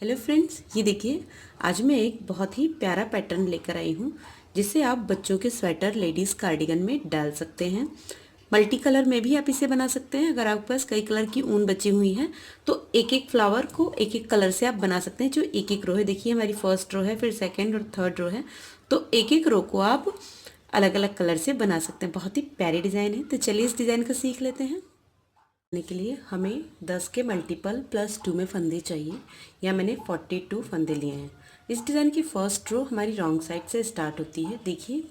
Hello friends, ये देखिए आज मैं एक बहुत ही प्यारा पैटर्न लेकर आई हूँ जिसे आप बच्चों के स्वेटर, लेडीज़ कार्डिगन में डाल सकते हैं। मल्टी कलर में भी आप इसे बना सकते हैं। अगर आपके पास कई कलर की ऊन बची हुई है तो एक एक फ्लावर को एक एक कलर से आप बना सकते हैं। जो एक एक रो है, देखिए हमारी फर्स्ट रो है, फिर सेकेंड और थर्ड रो है, तो एक एक रो को आप अलग अलग कलर से बना सकते हैं। बहुत ही प्यारी डिज़ाइन है। तो चलिए इस डिज़ाइन को सीख लेते हैं। के लिए हमें 10 के मल्टीपल प्लस 2 में फंदे चाहिए। या मैंने 42 फंदे लिए हैं। इस डिज़ाइन की फर्स्ट रो हमारी रॉन्ग साइड से स्टार्ट होती है। देखिए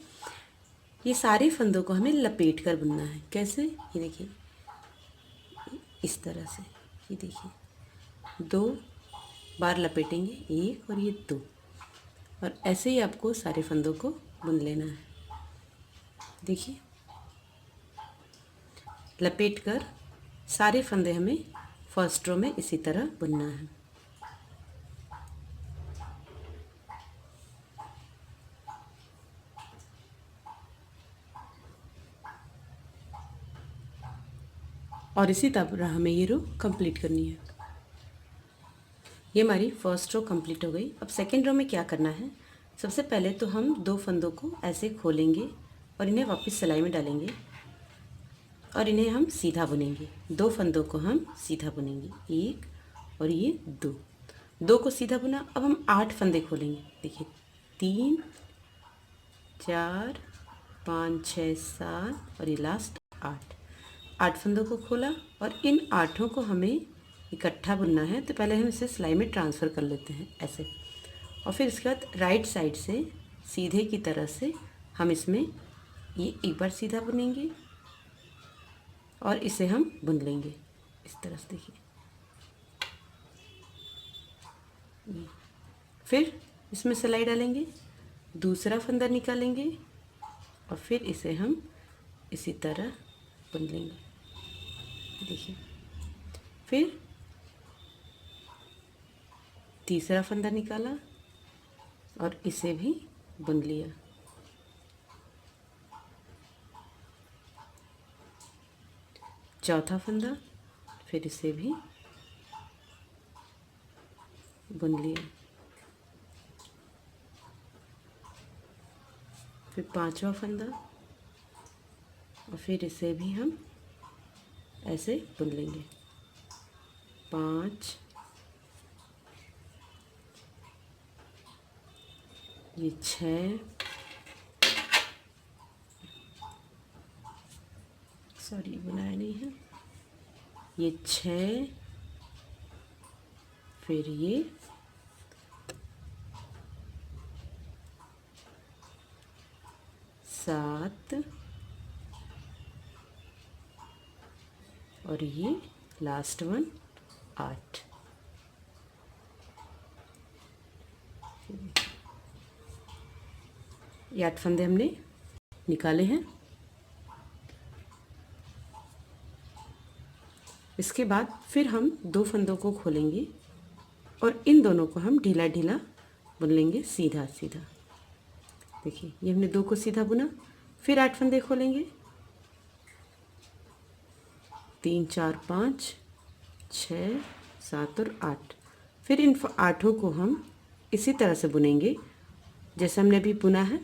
ये सारे फंदों को हमें लपेट कर बुनना है। कैसे? ये देखिए इस तरह से। ये देखिए 2 बार लपेटेंगे, एक और ये 2, और ऐसे ही आपको सारे फंदों को बुन लेना है। देखिए लपेट कर सारे फंदे हमें फर्स्ट रो में इसी तरह बुनना है। और इसी तरह हमें ये रो कंप्लीट करनी है। ये हमारी फर्स्ट रो कंप्लीट हो गई। अब सेकेंड रो में क्या करना है? सबसे पहले तो हम 2 फंदों को ऐसे खोलेंगे और इन्हें वापस सिलाई में डालेंगे और इन्हें हम सीधा बुनेंगे। 2 फंदों को हम सीधा बुनेंगे, एक और ये 2, 2 को सीधा बुना। अब हम 8 फंदे खोलेंगे। देखिए 3 4 5 6 7 और ये लास्ट 8, 8 फंदों को खोला और इन 8 को हमें इकट्ठा बुनना है। तो पहले हम इसे सिलाई में ट्रांसफ़र कर लेते हैं ऐसे, और फिर इसके बाद राइट साइड से सीधे की तरह से हम इसमें ये एक बार सीधा बुनेंगे और इसे हम बुन लेंगे इस तरह से। देखिए फिर इसमें सिलाई डालेंगे, दूसरा फंदा निकालेंगे और फिर इसे हम इसी तरह बुन लेंगे। देखिए फिर तीसरा फंदा निकाला और इसे भी बुन लिया। चौथा फंदा, फिर इसे भी बुन लिया। फिर पांचवा फंदा और फिर इसे भी हम ऐसे बुन लेंगे। 5, ये 6, सॉरी बनाया नहीं है, ये 6, फिर ये 7 और ये लास्ट वन 8। ये 8 फंदे हमने निकाले हैं। इसके बाद फिर हम 2 फंदों को खोलेंगे और इन दोनों को हम ढीला ढीला बुन लेंगे, सीधा सीधा। देखिए ये हमने 2 को सीधा बुना। फिर 8 फंदे खोलेंगे, 3 4 5 6 7 और 8। फिर इन 8 को हम इसी तरह से बुनेंगे जैसे हमने अभी बुना है,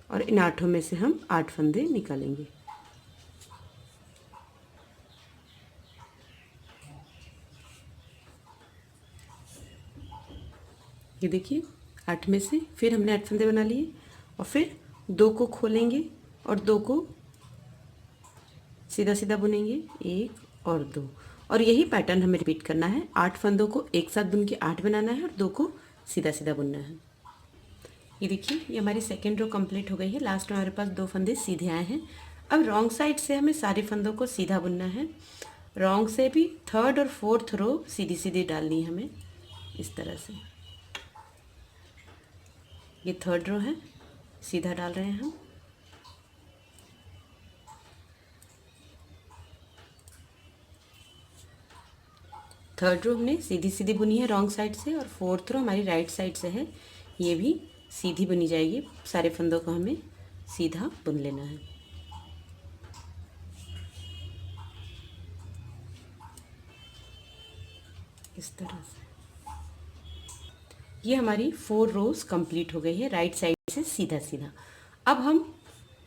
और इन 8 में से हम 8 फंदे निकालेंगे। ये देखिए 8 में से फिर हमने 8 फंदे बना लिए और फिर 2 को खोलेंगे और 2 को सीधा सीधा बुनेंगे, 1 और 2। और यही पैटर्न हमें रिपीट करना है। 8 फंदों को एक साथ बुन के 8 बनाना है और 2 को सीधा सीधा बुनना है। ये देखिए ये हमारी सेकेंड रो कंप्लीट हो गई है। लास्ट में हमारे पास 2 फंदे सीधे आए हैं। अब रॉन्ग साइड से हमें सारे फंदों को सीधा बुनना है। रॉन्ग से भी थर्ड और फोर्थ रो सीधी सीधी डालनी है हमें इस तरह से। ये थर्ड रो है, सीधा डाल रहे हैं हम। थर्ड रो हमने सीधी सीधी बुनी है रॉन्ग साइड से, और फोर्थ रो हमारी राइट साइड से है, ये भी सीधी बुनी जाएगी। सारे फंदों को हमें सीधा बुन लेना है इस तरह से। ये हमारी 4 रोज कंप्लीट हो गई है राइट साइड से सीधा सीधा। अब हम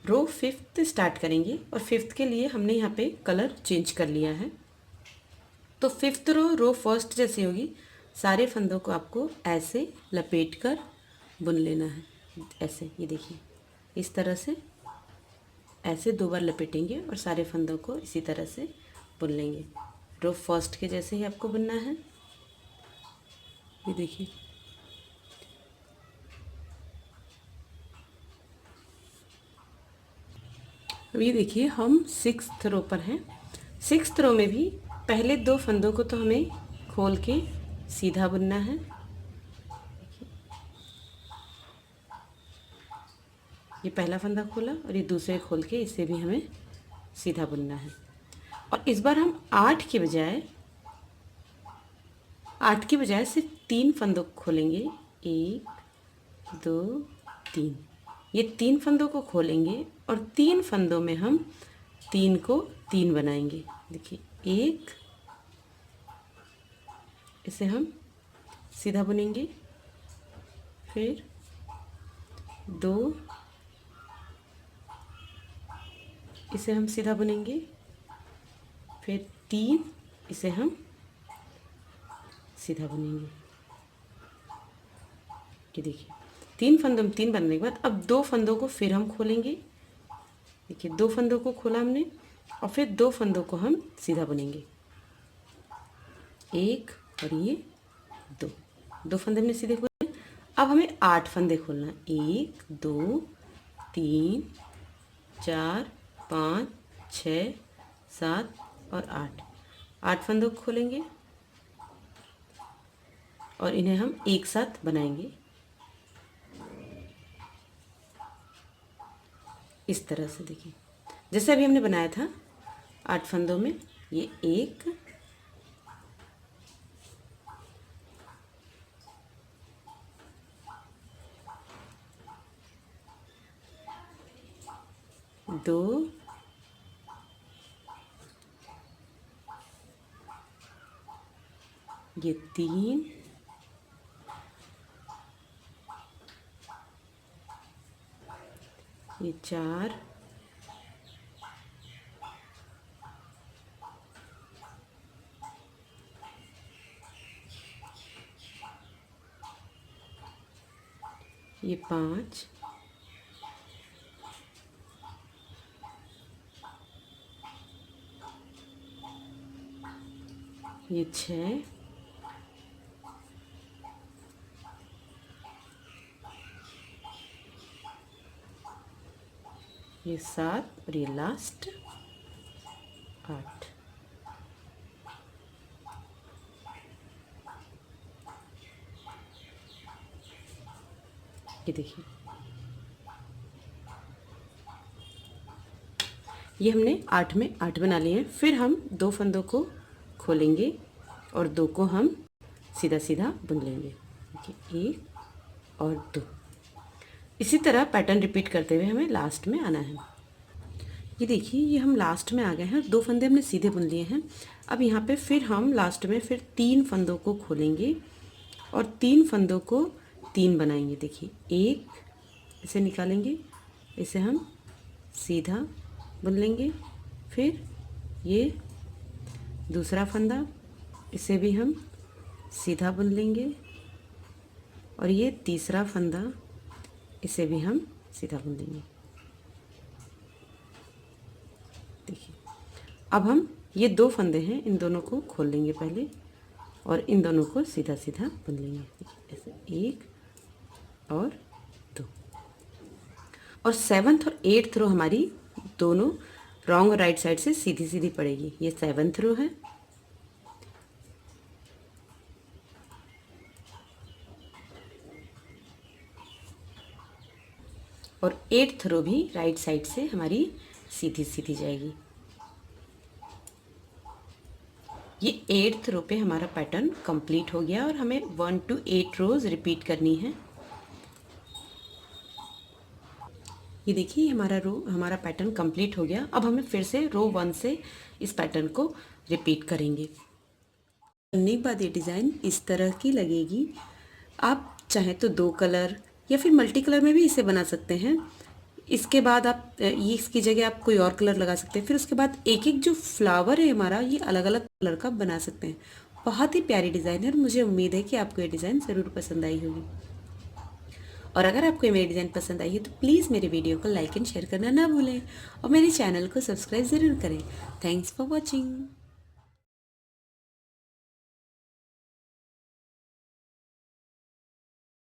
रो 5th स्टार्ट करेंगे और 5th के लिए हमने यहाँ पे कलर चेंज कर लिया है। तो 5th रो फर्स्ट जैसी होगी। सारे फंदों को आपको ऐसे लपेट कर बुन लेना है, ऐसे, ये देखिए इस तरह से ऐसे 2 बार लपेटेंगे और सारे फंदों को इसी तरह से बुन लेंगे। रो फर्स्ट के जैसे ही आपको बुनना है, ये देखिए। अब ये देखिए हम 6th रो पर हैं। 6th रो में भी पहले 2 फंदों को तो हमें खोल के सीधा बुनना है। ये पहला फंदा खोला और ये दूसरे खोल के इसे भी हमें सीधा बुनना है। और इस बार हम 8 की बजाय सिर्फ 3 फंदों को खोलेंगे। 1 2 3, ये 3 फंदों को खोलेंगे और 3 फंदों में हम 3 को 3 बनाएंगे। देखिए 1, इसे हम सीधा बुनेंगे, फिर 2, इसे हम सीधा बुनेंगे, फिर 3, इसे हम सीधा बुनेंगे। ये देखिए 3 फंदों में 3 बनने के बाद अब 2 फंदों को फिर हम खोलेंगे। देखिए 2 फंदों को खोला हमने और फिर 2 फंदों को हम सीधा बुनेंगे। 1 और ये 2 फंदे हमने सीधे खोले। अब हमें 8 फंदे खोलना है। 1 2 3 4 5 6 7 और 8 फंदों को खोलेंगे और इन्हें हम एक साथ बनाएंगे इस तरह से। देखिए जैसे अभी हमने बनाया था 8 फंदों में, ये 1 2 ये 3 ये 4 ये 5 ये 6 ये 7 और ये लास्ट 8। ये देखिए ये हमने 8 में 8 बना लिए हैं। फिर हम 2 फंदों को खोलेंगे और 2 को हम सीधा सीधा बुन लेंगे। देखिए 1 और 2। इसी तरह पैटर्न रिपीट करते हुए हमें लास्ट में आना है। ये देखिए ये हम लास्ट में आ गए हैं। 2 फंदे हमने सीधे बुन लिए हैं। अब यहाँ पे फिर हम लास्ट में फिर 3 फंदों को खोलेंगे और 3 फंदों को 3 बनाएंगे। देखिए 1, इसे निकालेंगे, इसे हम सीधा बुन लेंगे, फिर ये दूसरा फंदा, इसे भी हम सीधा बुन लेंगे और ये तीसरा फंदा, इसे भी हम सीधा बुन लेंगे। देखिए अब हम ये 2 फंदे हैं, इन दोनों को खोल लेंगे पहले और इन दोनों को सीधा सीधा बुन लेंगे। ऐसे 1 और 2। और 7th और 8th रो हमारी दोनों रॉन्ग और राइट साइड से सीधी सीधी पड़ेगी। ये 7th रो है और 8th रो भी राइट साइड से हमारी सीधी सीधी जाएगी। ये 8th रो पे हमारा पैटर्न कंप्लीट हो गया और हमें 1 to 8 रोज रिपीट करनी है। ये देखिए हमारा पैटर्न कंप्लीट हो गया। अब हमें फिर से रो 1 से इस पैटर्न को रिपीट करेंगे। करने के बाद ये डिज़ाइन इस तरह की लगेगी। आप चाहें तो 2 कलर या फिर मल्टी कलर में भी इसे बना सकते हैं। इसके बाद आप ये इसकी जगह आप कोई और कलर लगा सकते हैं। फिर उसके बाद एक एक जो फ्लावर है हमारा, ये अलग अलग कलर का बना सकते हैं। बहुत ही प्यारी डिज़ाइन है और मुझे उम्मीद है कि आपको ये डिज़ाइन ज़रूर पसंद आई होगी। और अगर आपको ये मेरी डिज़ाइन पसंद आई है तो प्लीज़ मेरे वीडियो को लाइक एंड शेयर करना ना भूलें और मेरे चैनल को सब्सक्राइब ज़रूर करें। Thanks for watching.